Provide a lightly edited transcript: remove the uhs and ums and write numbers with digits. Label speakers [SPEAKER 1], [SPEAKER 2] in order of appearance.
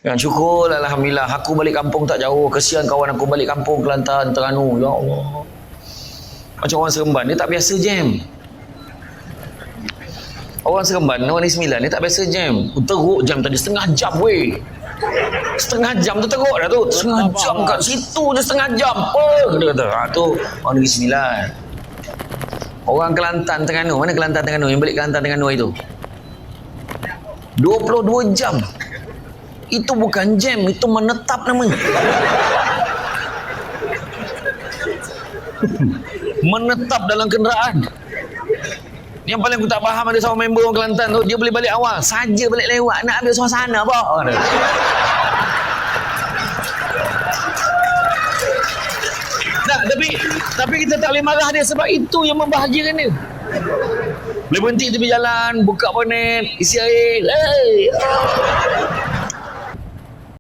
[SPEAKER 1] Yang syukur alhamdulillah aku balik kampung tak jauh. Kesian kawan aku balik kampung Kelantan, Terengganu. Ya Allah. Macam orang Seremban, dia tak biasa jam. Orang Seremban, orang Negeri Sembilan, dia tak biasa jam. Teruk jam tadi, setengah jam weh. Setengah jam tu teruk dah tu. Setengah jam kat situ je, setengah jam. Apa? Dia kata, tu orang Negeri Sembilan. Orang Kelantan, Terengganu. Mana Kelantan, Terengganu? Yang balik Kelantan, Terengganu itu. 22 jam. Itu bukan jam, itu menetap namanya. Menetap dalam kenderaan. Yang paling aku tak faham, ada seorang member orang Kelantan tu, dia boleh balik awal saja, balik lewat, nak ambil suasana apa? Nah, tapi kita tak boleh marah dia sebab itu yang membahagiakan dia. Boleh berhenti tepi jalan, buka bonet, isi air. Hey.